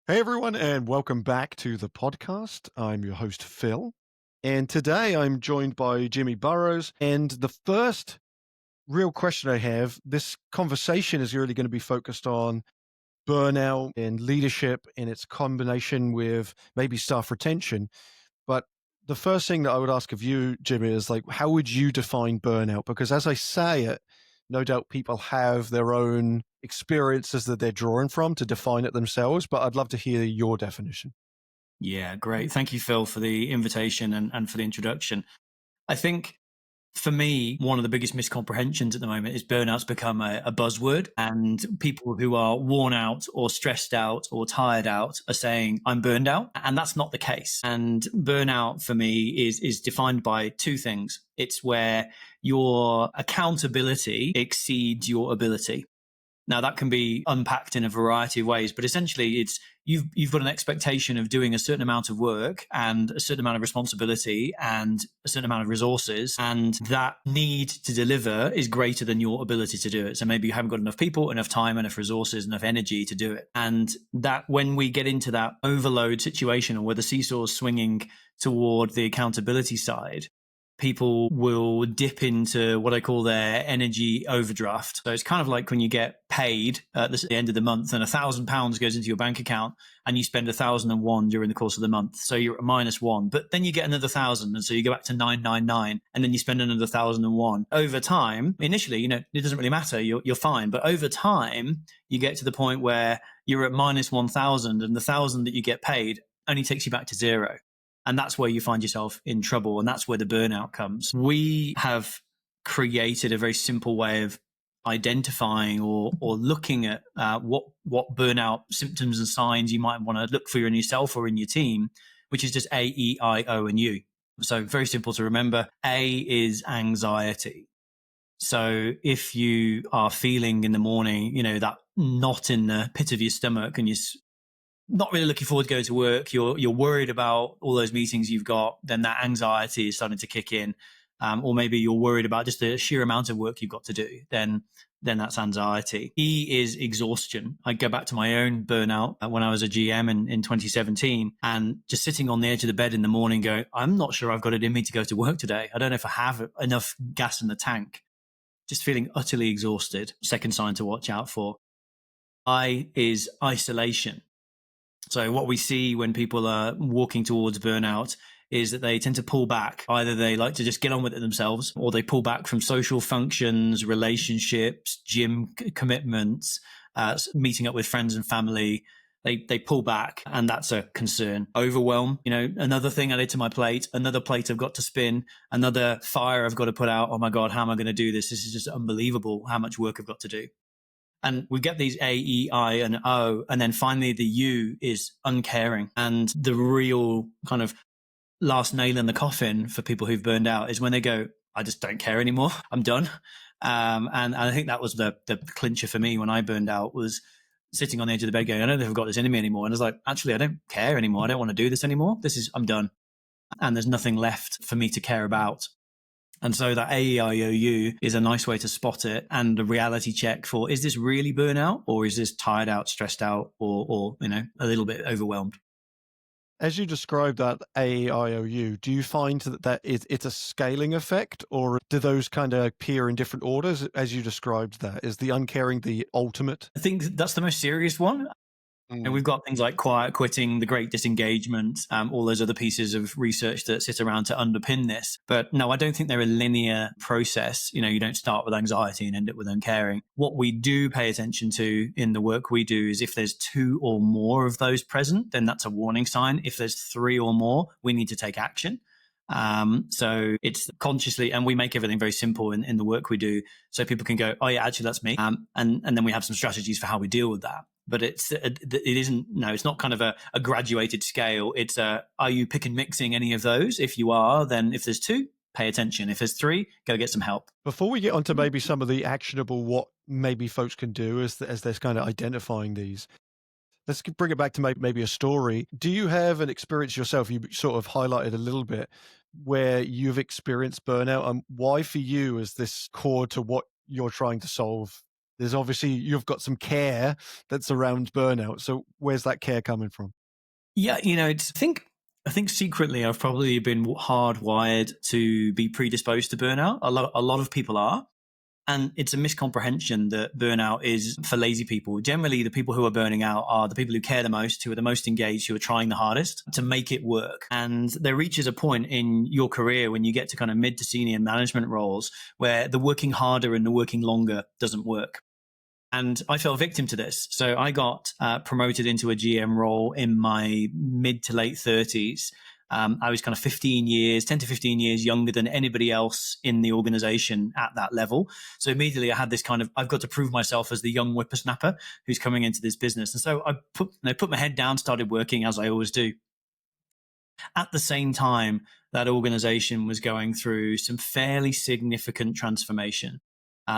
Hey everyone, and welcome back to the podcast. I'm your host, Phil. And today I'm joined by Jimmy Burroughes. And the first real question I have, this conversation is really going to be focused on burnout and leadership and its combination with maybe staff retention. But the first thing that I would ask of you, Jimmy, is like, how would you define burnout? Because as I say it, no doubt people have their own experiences that they're drawing from to define it themselves, but I'd love to hear your definition. Yeah, great. Thank you, Phil, for the invitation and for the introduction. I think for me, one of the biggest miscomprehensions at the moment is burnout's become a buzzword, and people who are worn out or stressed out or tired out are saying, I'm burned out. And that's not the case. And burnout for me is defined by two things. It's where your accountability exceeds your ability. Now that can be unpacked in a variety of ways, but essentially it's you've got an expectation of doing a certain amount of work and a certain amount of responsibility and a certain amount of resources, and that need to deliver is greater than your ability to do it. So maybe you haven't got enough people, enough time, enough resources, enough energy to do it. And that when we get into that overload situation or where the seesaw is swinging toward the accountability side, people will dip into what I call their energy overdraft. So it's kind of like when you get paid at the end of the month and £1,000 goes into your bank account and you spend 1,001 during the course of the month. So you're at -1, but then you get another 1,000. And so you go back to 999 and then you spend another 1,001. Over time, initially, it doesn't really matter. You're fine. But over time, you get to the point where you're at -1,000 and the 1,000 that you get paid only takes you back to zero. And that's where you find yourself in trouble. And that's where the burnout comes. We have created a very simple way of identifying or looking at what burnout symptoms and signs you might want to look for in yourself or in your team, which is just A, E, I, O, and U. So very simple to remember. A is anxiety. So if you are feeling in the morning, that knot in the pit of your stomach and you're not really looking forward to going to work, you're worried about all those meetings you've got, then that anxiety is starting to kick in. Or maybe you're worried about just the sheer amount of work you've got to do, then that's anxiety. E is exhaustion. I go back to my own burnout when I was a GM in 2017 and just sitting on the edge of the bed in the morning going, I'm not sure I've got it in me to go to work today. I don't know if I have enough gas in the tank. Just feeling utterly exhausted. Second sign to watch out for. I is isolation. So what we see when people are walking towards burnout is that they tend to pull back. Either they like to just get on with it themselves, or they pull back from social functions, relationships, gym commitments, meeting up with friends and family. They pull back, and that's a concern. Overwhelm, another thing added to my plate, another plate I've got to spin, another fire I've got to put out. Oh my God, how am I going to do this? This is just unbelievable how much work I've got to do. And we get these A, E, I, and O. And then finally the U is uncaring. And the real kind of last nail in the coffin for people who've burned out is when they go, I just don't care anymore. I'm done. And I think that was the clincher for me when I burned out, was sitting on the edge of the bed going, I don't know if I've got this in me anymore. And I was like, actually, I don't care anymore. I don't want to do this anymore. I'm done. And there's nothing left for me to care about. And so that AEIOU is a nice way to spot it, and a reality check for, is this really burnout, or is this tired out, stressed out, or a little bit overwhelmed? As you described that AEIOU, do you find that it's a scaling effect, or do those kind of appear in different orders as you described that? Is the uncaring the ultimate? I think that's the most serious one. And we've got things like quiet quitting, the great disengagement, all those other pieces of research that sit around to underpin this. But no, I don't think they're a linear process. You don't start with anxiety and end up with uncaring. What we do pay attention to in the work we do is if there's 2 or more of those present, then that's a warning sign. If there's 3 or more, we need to take action. So it's consciously, and we make everything very simple in the work we do. So people can go, oh yeah, actually that's me. And then we have some strategies for how we deal with that. But it's not kind of a graduated scale. It's are you pick and mixing any of those? If you are, then if there's 2, pay attention. If there's 3, go get some help. Before we get onto maybe some of the actionable, what maybe folks can do as they're kind of identifying these, let's bring it back to maybe a story. Do you have an experience yourself? You sort of highlighted a little bit where you've experienced burnout, and why for you is this core to what you're trying to solve There's obviously, you've got some care that's around burnout. So where's that care coming from? Yeah, I think secretly I've probably been hardwired to be predisposed to burnout. A lot of people are. And it's a miscomprehension that burnout is for lazy people. Generally, the people who are burning out are the people who care the most, who are the most engaged, who are trying the hardest to make it work. And there reaches a point in your career when you get to kind of mid to senior management roles where the working harder and the working longer doesn't work. And I fell victim to this. So I got promoted into a GM role in my mid to late 30s. I was kind of 10 to 15 years younger than anybody else in the organization at that level. So immediately I had this kind of, I've got to prove myself as the young whippersnapper who's coming into this business. And so I put my head down, started working as I always do. At the same time, that organization was going through some fairly significant transformation.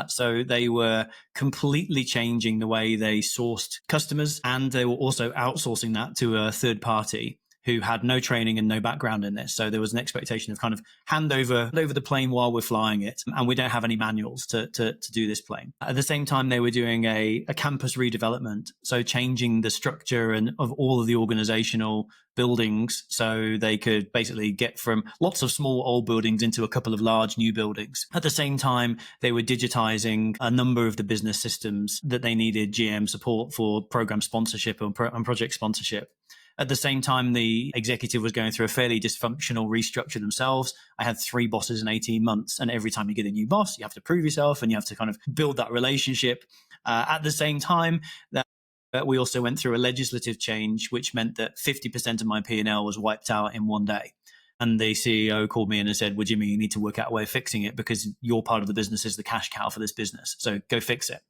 So they were completely changing the way they sourced customers, and they were also outsourcing that to a third party who had no training and no background in this. So there was an expectation of kind of hand over the plane while we're flying it, and we don't have any manuals to do this plane. At the same time, they were doing a campus redevelopment, so changing the structure and of all of the organizational buildings so they could basically get from lots of small old buildings into a couple of large new buildings. At the same time, they were digitizing a number of the business systems that they needed GM support for program sponsorship and project sponsorship. At the same time, the executive was going through a fairly dysfunctional restructure themselves. I had 3 bosses in 18 months. And every time you get a new boss, you have to prove yourself and you have to kind of build that relationship. At the same time, that we also went through a legislative change, which meant that 50% of my P&L was wiped out in one day. And the CEO called me in and said, well, Jimmy, you need to work out a way of fixing it because your part of the business is the cash cow for this business. So go fix it.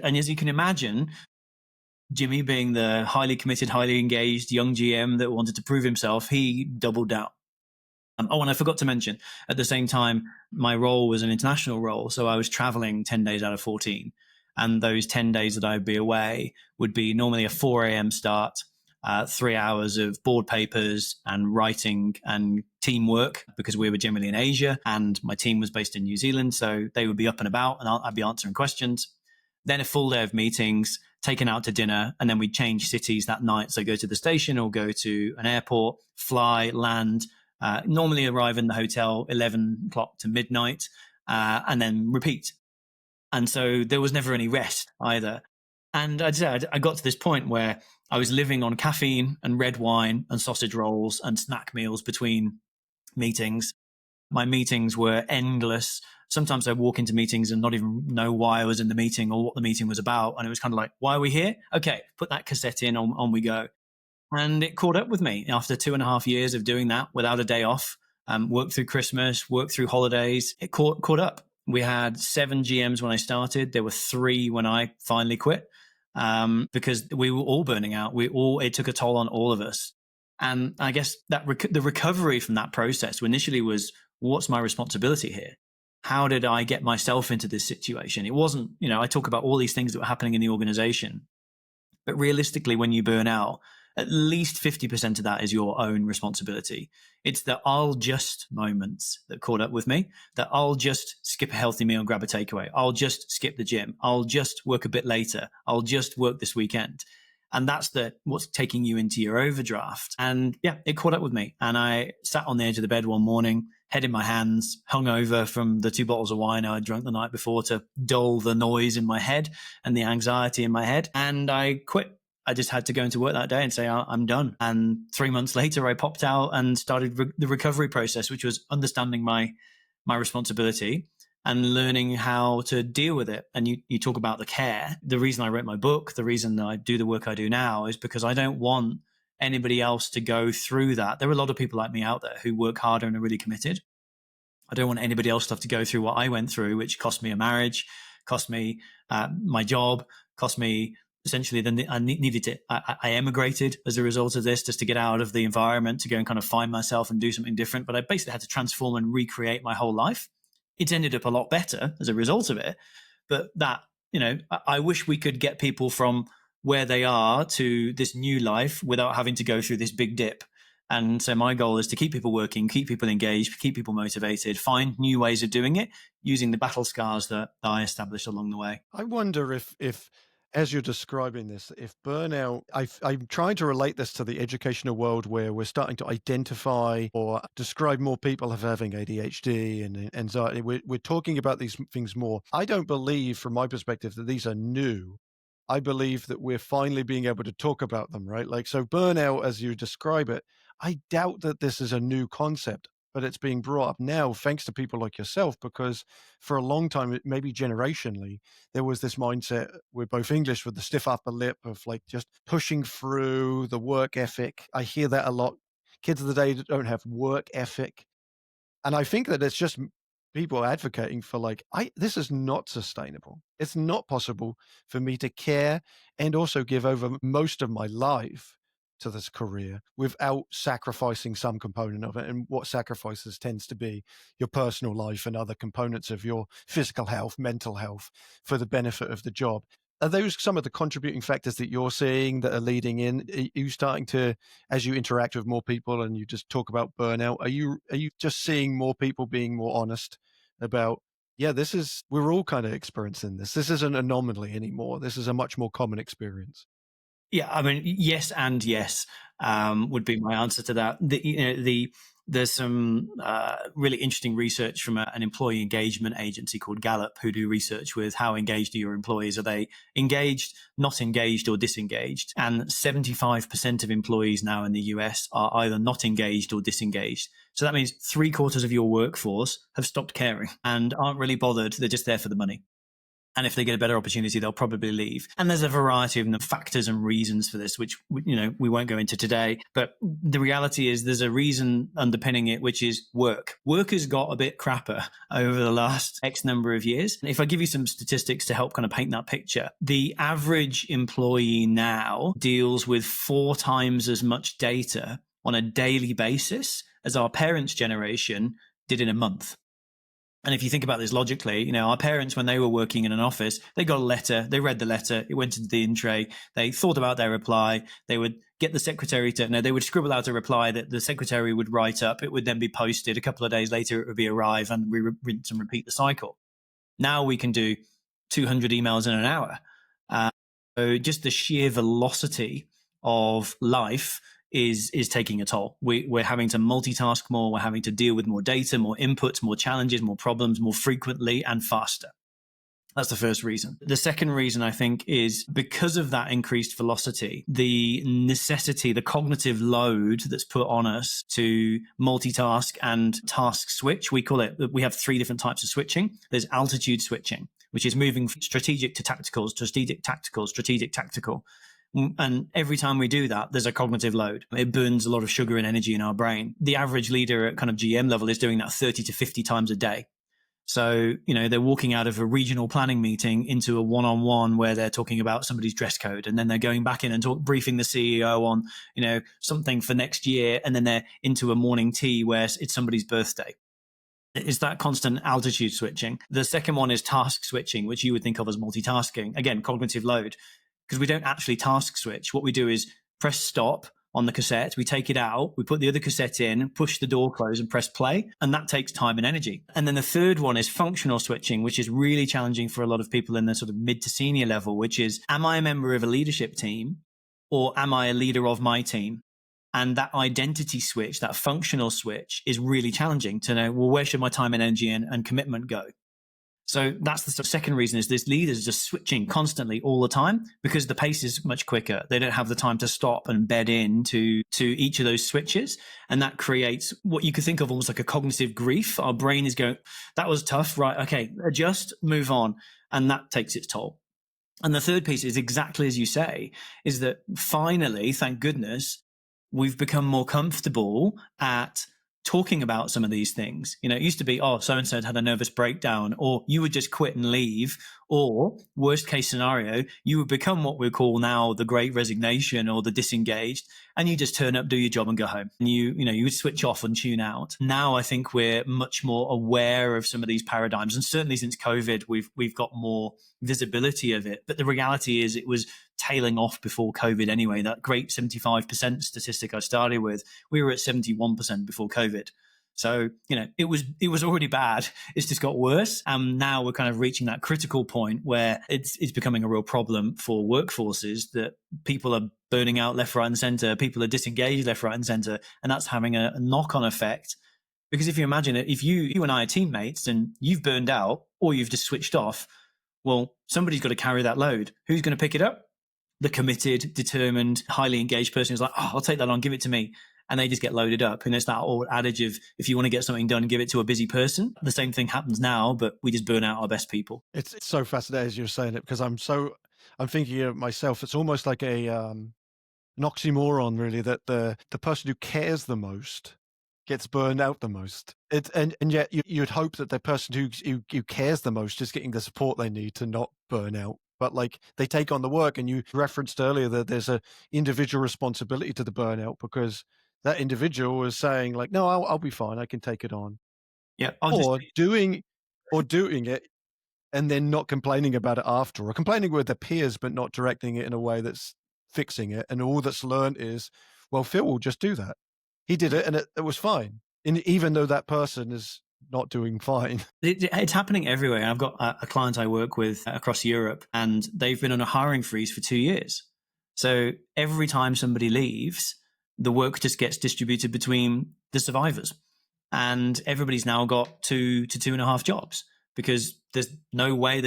And as you can imagine, Jimmy, being the highly committed, highly engaged young GM that wanted to prove himself, he doubled down. And I forgot to mention, at the same time, my role was an international role. So I was traveling 10 days out of 14. And those 10 days that I'd be away would be normally a 4 a.m. start, 3 hours of board papers and writing and teamwork because we were generally in Asia and my team was based in New Zealand. So they would be up and about and I'd be answering questions. Then a full day of meetings, taken out to dinner, and then we'd change cities that night. So go to the station or go to an airport, fly, land, normally arrive in the hotel 11 o'clock to midnight, and then repeat. And so there was never any rest either. And I got to this point where I was living on caffeine and red wine and sausage rolls and snack meals between meetings. My meetings were endless. Sometimes I'd walk into meetings and not even know why I was in the meeting or what the meeting was about. And it was kind of like, why are we here? Okay, put that cassette in, on we go. And it caught up with me after 2.5 years of doing that without a day off, worked through Christmas, worked through holidays. It caught up. We had 7 GMs when I started. There were 3 when I finally quit because we were all burning out. It took a toll on all of us. And I guess that the recovery from that process initially was, what's my responsibility here? How did I get myself into this situation? It wasn't, I talk about all these things that were happening in the organization, but realistically, when you burn out, at least 50% of that is your own responsibility. It's the I'll just moments that caught up with me, that I'll just skip a healthy meal and grab a takeaway. I'll just skip the gym. I'll just work a bit later. I'll just work this weekend. And that's what's taking you into your overdraft. And yeah, it caught up with me. And I sat on the edge of the bed one morning, head in my hands, hungover from the 2 bottles of wine I had drunk the night before to dull the noise in my head and the anxiety in my head. And I quit. I just had to go into work that day and say, I'm done. And 3 months later, I popped out and started the recovery process, which was understanding my responsibility and learning how to deal with it. And you talk about the care. The reason I wrote my book, the reason I do the work I do now is because I don't want anybody else to go through that. There are a lot of people like me out there who work harder and are really committed. I don't want anybody else to have to go through what I went through, which cost me a marriage, cost me my job, cost me essentially I emigrated as a result of this just to get out of the environment, to go and kind of find myself and do something different. But I basically had to transform and recreate my whole life. It's ended up a lot better as a result of it. But that, I wish we could get people from where they are to this new life without having to go through this big dip. And so my goal is to keep people working, keep people engaged, keep people motivated, find new ways of doing it using the battle scars that I established along the way. I wonder if as you're describing this, if burnout, I'm trying to relate this to the educational world where we're starting to identify or describe more people as having ADHD and anxiety. We're talking about these things more. I don't believe, from my perspective, that these are new. I believe that we're finally being able to talk about them, right? Like, so burnout, as you describe it, I doubt that this is a new concept, but it's being brought up now thanks to people like yourself, because for a long time, maybe generationally, there was this mindset with both English with the stiff upper lip of like just pushing through the work ethic. I hear that a lot. Kids of the day don't have work ethic. And I think that it's just people advocating for like, this is not sustainable. It's not possible for me to care and also give over most of my life to this career without sacrificing some component of it. And what sacrifices tends to be your personal life and other components of your physical health, mental health for the benefit of the job. Are those some of the contributing factors that you're seeing that are leading in? Are you starting to, as you interact with more people and you just talk about burnout, are you just seeing more people being more honest about, yeah, we're all kind of experiencing this. This isn't an anomaly anymore. This is a much more common experience. Yeah, I mean, yes and yes would be my answer to that. There's some really interesting research from an employee engagement agency called Gallup, who do research with how engaged are your employees. Are they engaged, not engaged, or disengaged? And 75% of employees now in the US are either not engaged or disengaged. So that means 3/4 of your workforce have stopped caring and aren't really bothered. They're just there for the money. And if they get a better opportunity, they'll probably leave. And there's a variety of factors and reasons for this, which, we won't go into today. But the reality is there's a reason underpinning it, which is work. Work has got a bit crapper over the last X number of years. If I give you some statistics to help kind of paint that picture, the average employee now deals with 4 times as much data on a daily basis as our parents' generation did in a month. And if you think about this logically, our parents, when they were working in an office, they got a letter, they read the letter, it went into the in tray, they thought about their reply, they would get the secretary they would scribble out a reply that the secretary would write up, it would then be posted, a couple of days later it would be arrive, and we rinse and repeat the cycle. Now we can do 200 emails in an hour. So just the sheer velocity of life is taking a toll. We're having to multitask more. We're having to deal with more data, more inputs, more challenges, more problems, more frequently and faster. That's the first reason. The second reason, I think, is because of that increased velocity, the necessity, the cognitive load that's put on us to multitask and task switch. We have 3 different types of switching. There's altitude switching, which is moving from strategic to tactical, strategic, tactical, strategic, tactical. And every time we do that, there's a cognitive load. It burns a lot of sugar and energy in our brain. The average leader at kind of GM level is doing that 30 to 50 times a day. So, they're walking out of a regional planning meeting into a one-on-one where they're talking about somebody's dress code. And then they're going back in and briefing the CEO on, something for next year. And then they're into a morning tea where it's somebody's birthday. It's that constant altitude switching. The second one is task switching, which you would think of as multitasking. Again, cognitive load. Because we don't actually task switch. What we do is press stop on the cassette, we take it out, we put the other cassette in, push the door close and press play. And that takes time and energy. And then the third one is functional switching, which is really challenging for a lot of people in the sort of mid to senior level, which is, am I a member of a leadership team or am I a leader of my team? And that identity switch, that functional switch is really challenging to know, well, where should my time and energy and commitment go? So that's the second reason is this leaders just switching constantly all the time because the pace is much quicker. They don't have the time to stop and bed into each of those switches. And that creates what you could think of almost like a cognitive grief. Our brain is going, that was tough, right? Okay, adjust, move on. And that takes its toll. And the third piece is exactly as you say, is that finally, thank goodness, we've become more comfortable at talking about some of these things. It used to be, oh, so-and-so had a nervous breakdown, or you would just quit and leave, Or worst case scenario, you would become what we call now the great resignation or the disengaged, and you just turn up, do your job and go home. And you would switch off and tune out. Now I think we're much more aware of some of these paradigms. And certainly since COVID, we've got more visibility of it. But the reality is it was tailing off before COVID anyway. That great 75% statistic I started with, we were at 71% before COVID. So, it was already bad. It's just got worse. And now we're kind of reaching that critical point where it's becoming a real problem for workforces, that people are burning out left, right, and center. People are disengaged left, right, and center. And that's having a knock-on effect. Because if you imagine it, if you and I are teammates and you've burned out or you've just switched off, well, somebody's got to carry that load. Who's going to pick it up? The committed, determined, highly engaged person who's like, oh, I'll take that on, give it to me. And they just get loaded up. And it's that old adage of, if you want to get something done, give it to a busy person. The same thing happens now, but we just burn out our best people. It's so fascinating as you're saying it, because I'm thinking of myself. It's almost like an oxymoron, really, that the person who cares the most gets burned out the most. And yet you'd hope that the person who cares the most is getting the support they need to not burn out. But like, they take on the work, and you referenced earlier that there's a individual responsibility to the burnout, because that individual is saying like, no, I'll be fine. I can take it on. Yeah. Doing it and then not complaining about it after, or complaining with their peers, but not directing it in a way that's fixing it. And all that's learned is, well, Phil will just do that. He did it and it was fine. And even though that person is not doing fine. It's happening everywhere. I've got a client I work with across Europe, and they've been on a hiring freeze for 2 years. So every time somebody leaves, the work just gets distributed between the survivors. And everybody's now got 2 to 2.5 jobs, because there's no way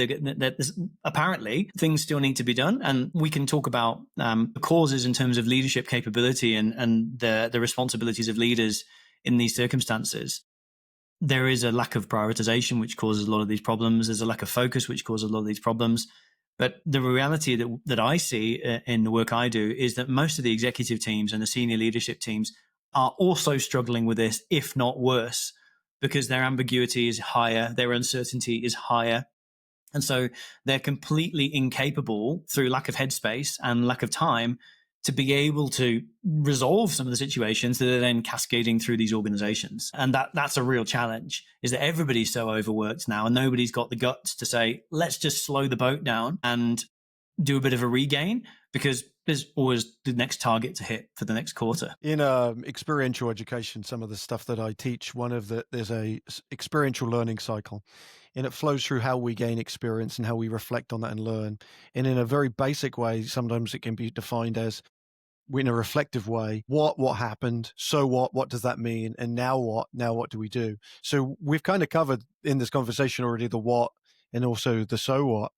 apparently things still need to be done. And we can talk about the causes in terms of leadership capability and the responsibilities of leaders in these circumstances. There is a lack of prioritization, which causes a lot of these problems. There's a lack of focus, which causes a lot of these problems. But the reality that I see in the work I do is that most of the executive teams and the senior leadership teams are also struggling with this, if not worse, because their ambiguity is higher, their uncertainty is higher. And so they're completely incapable, through lack of headspace and lack of time, to be able to resolve some of the situations that are then cascading through these organizations. And that's a real challenge, is that everybody's so overworked now, and nobody's got the guts to say, let's just slow the boat down and do a bit of a regain, because there's always the next target to hit for the next quarter. In experiential education, some of the stuff that I teach, there's a experiential learning cycle, and it flows through how we gain experience and how we reflect on that and learn. And in a very basic way, sometimes it can be defined as, in a reflective way, what happened, so what does that mean, and now what do we do? So we've kind of covered in this conversation already the what and also the so what.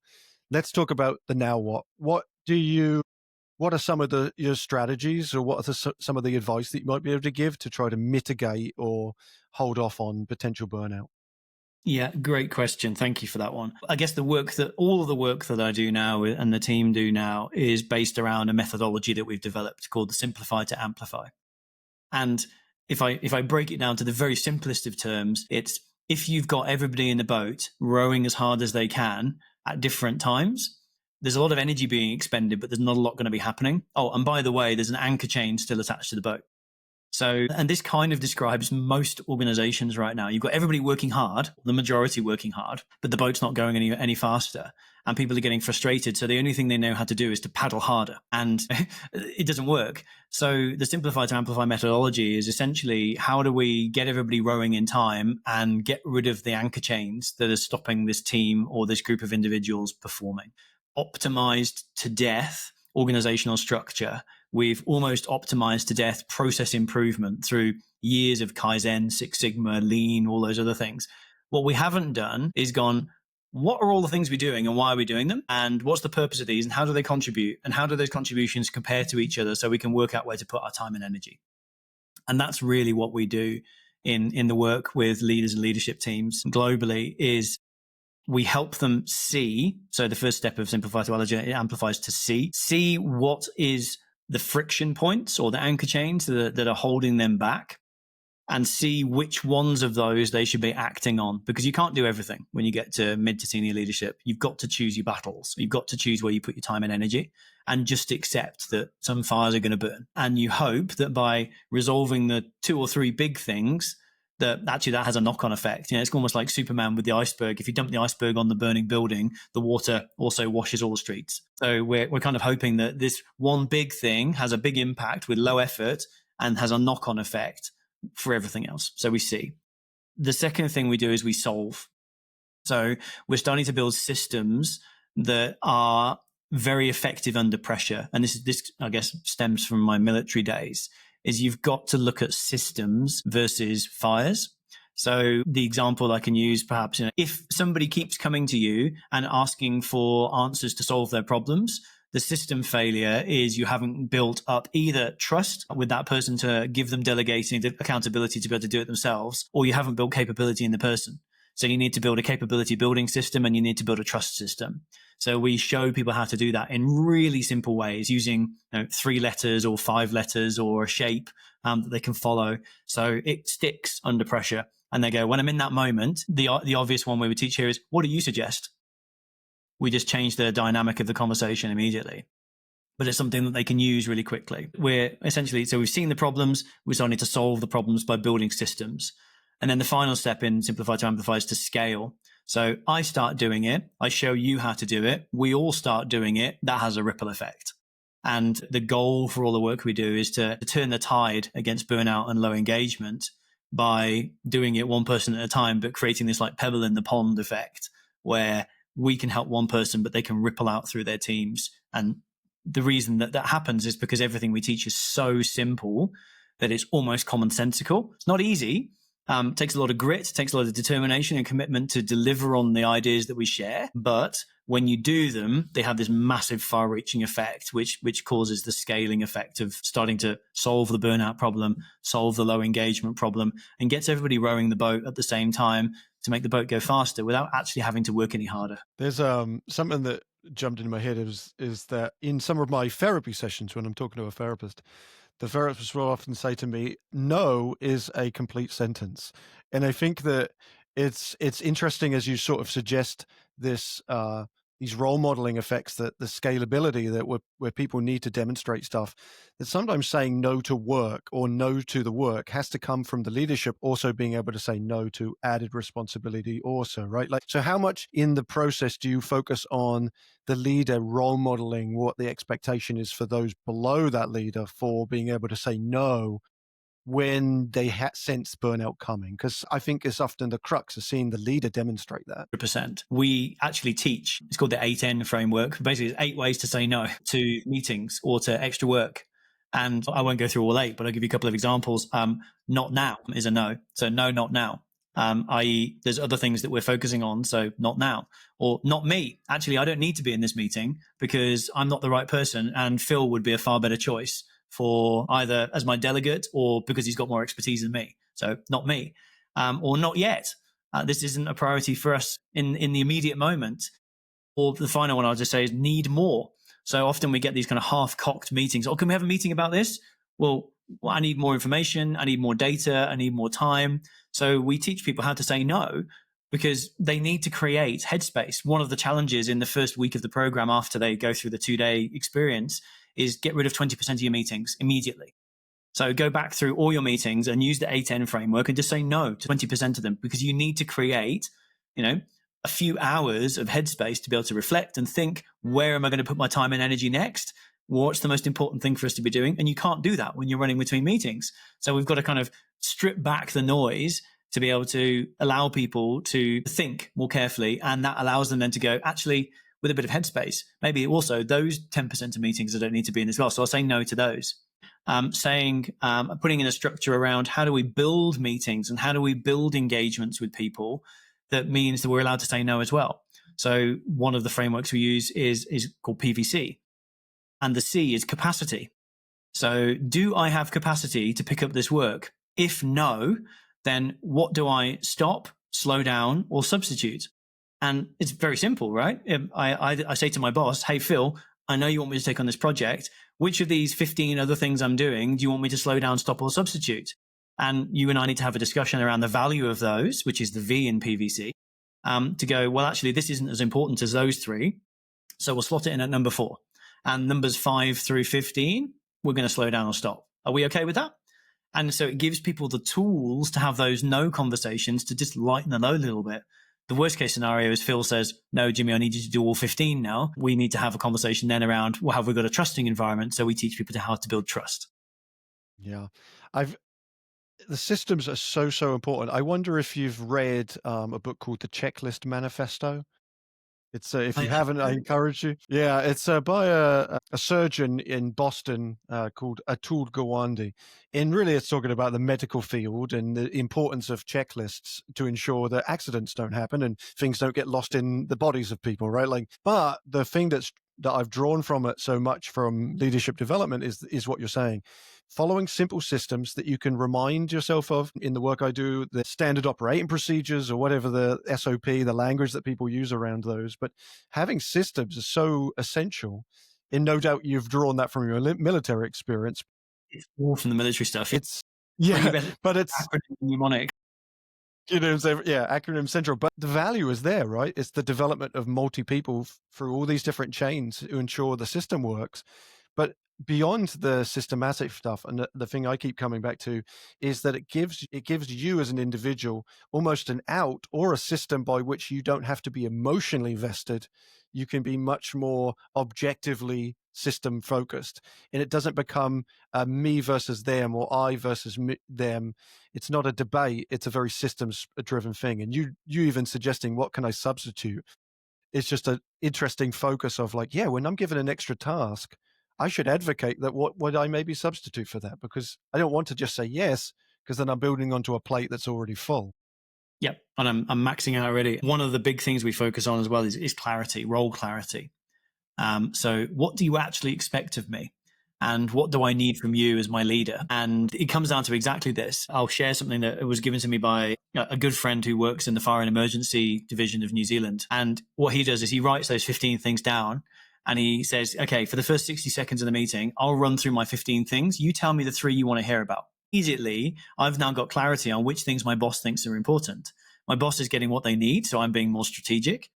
Let's talk about the now what. What are some of your strategies, or what are some of the advice that you might be able to give to try to mitigate or hold off on potential burnout? Yeah, great question. Thank you for that one. I guess all of the work that I do now and the team do now is based around a methodology that we've developed called the Simplify to Amplify. And if I break it down to the very simplest of terms, it's, if you've got everybody in the boat rowing as hard as they can at different times, there's a lot of energy being expended, but there's not a lot going to be happening. Oh, and by the way, there's an anchor chain still attached to the boat. So, and this kind of describes most organizations right now. You've got everybody working hard, the majority working hard, but the boat's not going any faster, and people are getting frustrated. So the only thing they know how to do is to paddle harder, and it doesn't work. So the Simplify to Amplify methodology is essentially, how do we get everybody rowing in time and get rid of the anchor chains that are stopping this team or this group of individuals performing? Optimized to death organizational structure. We've almost optimized to death process improvement through years of Kaizen, Six Sigma, Lean, all those other things. What we haven't done is gone, what are all the things we're doing and why are we doing them? And what's the purpose of these and how do they contribute? And how do those contributions compare to each other, so we can work out where to put our time and energy? And that's really what we do in the work with leaders and leadership teams globally, is we help them see. So the first step of Simplify to Amplify is to see what is the friction points or the anchor chains that are holding them back. and see which ones of those they should be acting on, because you can't do everything when you get to mid to senior leadership. You've got to choose your battles. You've got to choose where you put your time and energy, and just accept that some fires are going to burn. And you hope that by resolving the 2 or 3 big things, that actually that has a knock-on effect. It's almost like Superman with the iceberg. If you dump the iceberg on the burning building, the water also washes all the streets. So we're kind of hoping that this one big thing has a big impact with low effort and has a knock-on effect for everything else. So we see. The second thing we do is we solve. So we're starting to build systems that are very effective under pressure. And this I guess stems from my military days, is you've got to look at systems versus fires. So the example I can use, perhaps, if somebody keeps coming to you and asking for answers to solve their problems, the system failure is you haven't built up either trust with that person to give them delegating the accountability to be able to do it themselves, or you haven't built capability in the person. So you need to build a capability building system, and you need to build a trust system. So we show people how to do that in really simple ways, using 3 letters or 5 letters or a shape that they can follow. So it sticks under pressure. And they go, when I'm in that moment, the obvious one we would teach here is, what do you suggest? We just change the dynamic of the conversation immediately. But it's something that they can use really quickly. So we've seen the problems, we're starting to solve the problems by building systems. And then the final step in Simplify to Amplify is to scale. So I start doing it, I show you how to do it, we all start doing it, that has a ripple effect. And the goal for all the work we do is to turn the tide against burnout and low engagement by doing it one person at a time, but creating this like pebble in the pond effect, where we can help one person, but they can ripple out through their teams. And the reason that happens is because everything we teach is so simple that it's almost commonsensical. It's not easy. It takes a lot of grit, takes a lot of determination and commitment to deliver on the ideas that we share. But when you do them, they have this massive far-reaching effect, which causes the scaling effect of starting to solve the burnout problem, solve the low engagement problem, and gets everybody rowing the boat at the same time to make the boat go faster without actually having to work any harder. There's something that jumped into my head is that in some of my therapy sessions, when I'm talking to a therapist, the therapist will often say to me, no is a complete sentence. And I think that it's interesting as you sort of suggest this, these role modeling effects, that the scalability that where people need to demonstrate stuff, that sometimes saying no to work or no to the work has to come from the leadership also being able to say no to added responsibility also, right? Like, so how much in the process do you focus on the leader role modeling what the expectation is for those below that leader for being able to say no when they sense burnout coming? Because I think it's often the crux of seeing the leader demonstrate that. 100%. We actually teach, it's called the 8N framework. Basically, it's 8 ways to say no to meetings or to extra work. And I won't go through all 8, but I'll give you a couple of examples. Not now is a no. So no, not now. I.e., there's other things that we're focusing on, so not now. Or not me. Actually, I don't need to be in this meeting because I'm not the right person, and Phil would be a far better choice for either as my delegate or because he's got more expertise than me. So not me. Or not yet. This isn't a priority for us in the immediate moment. Or the final one I'll just say is need more. So often we get these kind of half-cocked meetings. Oh, can we have a meeting about this? Well, I need more information. I need more data. I need more time. So we teach people how to say no because they need to create headspace. One of the challenges in the first week of the program after they go through the 2-day experience is get rid of 20% of your meetings immediately. So go back through all your meetings and use the 8N framework and just say no to 20% of them, because you need to create, a few hours of headspace to be able to reflect and think, where am I going to put my time and energy next? What's the most important thing for us to be doing? And you can't do that when you're running between meetings. So we've got to kind of strip back the noise to be able to allow people to think more carefully. And that allows them then to go, actually, with a bit of headspace, maybe also those 10% of meetings I don't need to be in as well. So I'll say no to those. Putting in a structure around how do we build meetings and how do we build engagements with people that means that we're allowed to say no as well. So one of the frameworks we use is called PVC. And the C is capacity. So do I have capacity to pick up this work? If no, then what do I stop, slow down, or substitute? And it's very simple, right? I say to my boss, hey, Phil, I know you want me to take on this project. Which of these 15 other things I'm doing do you want me to slow down, stop, or substitute? And you and I need to have a discussion around the value of those, which is the V in PVC, to go, well, actually, this isn't as important as those three. So we'll slot it in at number 4. And numbers 5 through 15, we're going to slow down or stop. Are we okay with that? And so it gives people the tools to have those no conversations to just lighten the load a little bit. The worst case scenario is Phil says, no, Jimmy, I need you to do all 15 now. We need to have a conversation then around, well, have we got a trusting environment? So we teach people how to build trust. Yeah. The systems are so important. I wonder if you've read a book called The Checklist Manifesto. It's if you haven't, I encourage you. Yeah, it's by a surgeon in Boston called Atul Gawande, and really, it's talking about the medical field and the importance of checklists to ensure that accidents don't happen and things don't get lost in the bodies of people, right? Like, but the thing that I've drawn from it so much from leadership development is what you're saying. Following simple systems that you can remind yourself of. In the work I do, the standard operating procedures or whatever the SOP, the language that people use around those. But having systems is so essential. And no doubt you've drawn that from your military experience. It's all from the military stuff. It's, yeah, but it's mnemonic. Acronym central. But the value is there, right? It's the development of multi-people through all these different chains to ensure the system works. But beyond the systematic stuff, and the thing I keep coming back to is that it gives you as an individual almost an out or a system by which you don't have to be emotionally vested. You can be much more objectively system focused, and it doesn't become me versus them or I versus them. It's not a debate. It's a very systems driven thing. And you even suggesting what can I substitute? It's just an interesting focus of like, yeah, when I'm given an extra task, I should advocate that what would I maybe substitute for that? Because I don't want to just say yes, because then I'm building onto a plate that's already full. Yep. And I'm maxing out already. One of the big things we focus on as well is clarity, role clarity. So what do you actually expect of me? And what do I need from you as my leader? And it comes down to exactly this. I'll share something that was given to me by a good friend who works in the Fire and Emergency Division of New Zealand. And what he does is he writes those 15 things down. And he says, okay, for the first 60 seconds of the meeting, I'll run through my 15 things. You tell me the 3 you want to hear about. Immediately, I've now got clarity on which things my boss thinks are important. My boss is getting what they need, so I'm being more strategic.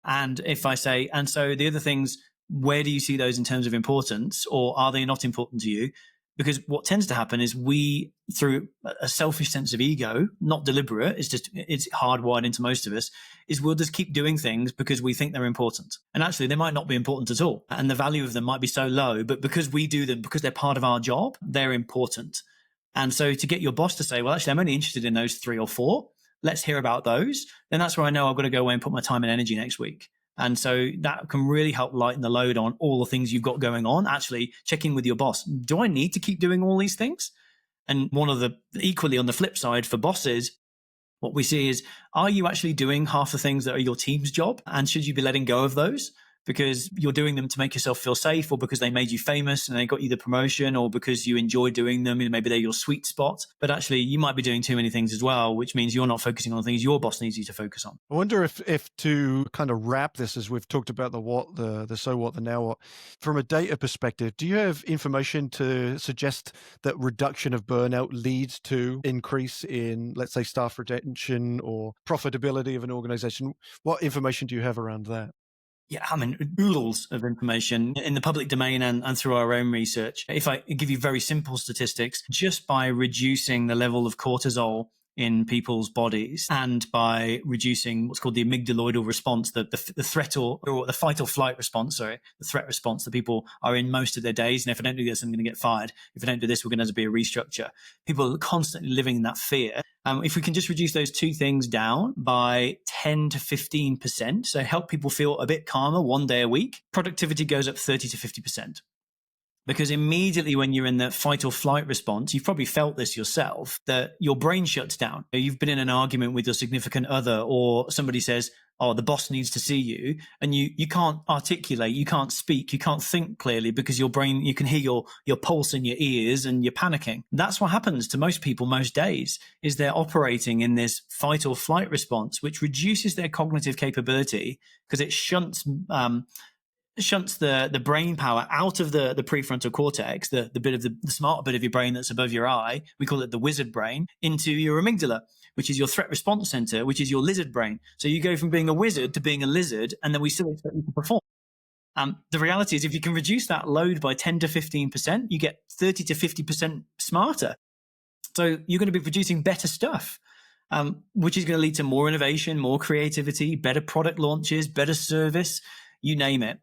And if I say, and so the other things, where do you see those in terms of importance, or are they not important to you? Because what tends to happen is we, through a selfish sense of ego, not deliberate, it's hardwired into most of us, is we'll just keep doing things because we think they're important. And actually, they might not be important at all. And the value of them might be so low, but because we do them, because they're part of our job, they're important. And so to get your boss to say, well, actually, I'm only interested in those 3 or 4, let's hear about those, then that's where I know I've got to go away and put my time and energy next week. And so that can really help lighten the load on all the things you've got going on. Actually, check in with your boss. Do I need to keep doing all these things? And one of the, equally on the flip side for bosses, what we see is, are you actually doing half the things that are your team's job? And should you be letting go of those? Because you're doing them to make yourself feel safe, or because they made you famous and they got you the promotion, or because you enjoy doing them and maybe they're your sweet spot. But actually, you might be doing too many things as well, which means you're not focusing on the things your boss needs you to focus on. I wonder if to kind of wrap this, as we've talked about the what, the so what, the now what, from a data perspective, do you have information to suggest that reduction of burnout leads to increase in, let's say, staff retention or profitability of an organization? What information do you have around that? Yeah, I mean, oodles of information in the public domain and through our own research. If I give you very simple statistics, just by reducing the level of cortisol in people's bodies and by reducing what's called the amygdaloidal response, the threat or the fight or flight response, the threat response that people are in most of their days. And if I don't do this, I'm going to get fired. If I don't do this, we're going to have to be a restructure. People are constantly living in that fear. If we can just reduce those 2 things down by 10 to 15%, so help people feel a bit calmer 1 day a week, productivity goes up 30 to 50%. Because immediately when you're in the fight or flight response, you've probably felt this yourself, that your brain shuts down. You've been in an argument with your significant other, or somebody says, oh, the boss needs to see you. And you can't articulate, you can't speak, you can't think clearly because your brain, you can hear your pulse in your ears and you're panicking. That's what happens to most people most days, is they're operating in this fight or flight response, which reduces their cognitive capability because it shunts shunts the brain power out of the prefrontal cortex, the bit of the smart bit of your brain that's above your eye. We call it the wizard brain, into your amygdala, which is your threat response center, which is your lizard brain. So you go from being a wizard to being a lizard, and then we still expect you to perform. The reality is, if you can reduce that load by 10 to 15%, you get 30 to 50% smarter. So you're going to be producing better stuff, which is going to lead to more innovation, more creativity, better product launches, better service, you name it.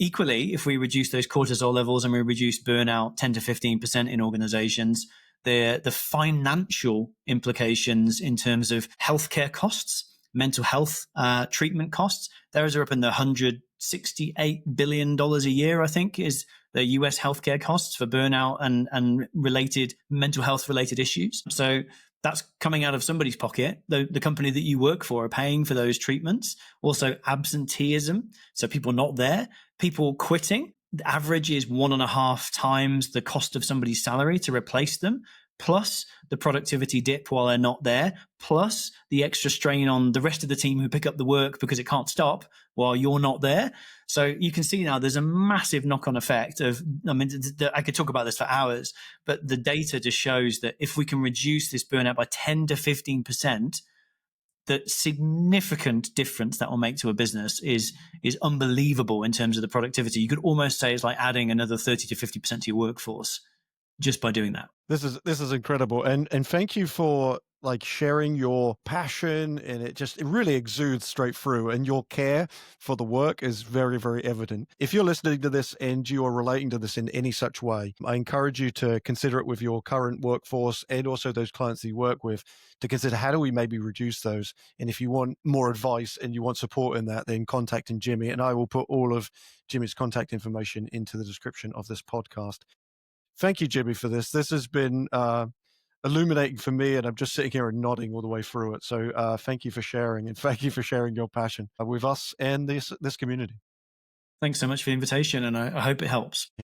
Equally, if we reduce those cortisol levels and we reduce burnout 10 to 15% in organizations, the financial implications in terms of healthcare costs, mental health treatment costs, those are up in the $168 billion a year, I think, is the US healthcare costs for burnout and related mental health related issues. So that's coming out of somebody's pocket. The company that you work for are paying for those treatments. Also, absenteeism. So people not there, people quitting. The average is 1.5 times the cost of somebody's salary to replace them, plus the productivity dip while they're not there, plus the extra strain on the rest of the team who pick up the work because it can't stop while you're not there. So you can see now there's a massive knock-on effect of, I mean, I could talk about this for hours, but the data just shows that if we can reduce this burnout by 10 to 15%, the significant difference that will make to a business is unbelievable in terms of the productivity. You could almost say it's like adding another 30 to 50% to your workforce just by doing that. This is incredible, and thank you for like sharing your passion, and it really exudes straight through, and your care for the work is very, very evident. If you're listening to this and you are relating to this in any such way, I encourage you to consider it with your current workforce and also those clients that you work with, to consider how do we maybe reduce those. And if you want more advice and you want support in that, then contacting Jimmy, and I will put all of Jimmy's contact information into the description of this podcast. Thank you, Jimmy, for this. This has been illuminating for me, and I'm just sitting here and nodding all the way through it. So thank you for sharing, and thank you for sharing your passion with us and this community. Thanks so much for the invitation, and I hope it helps.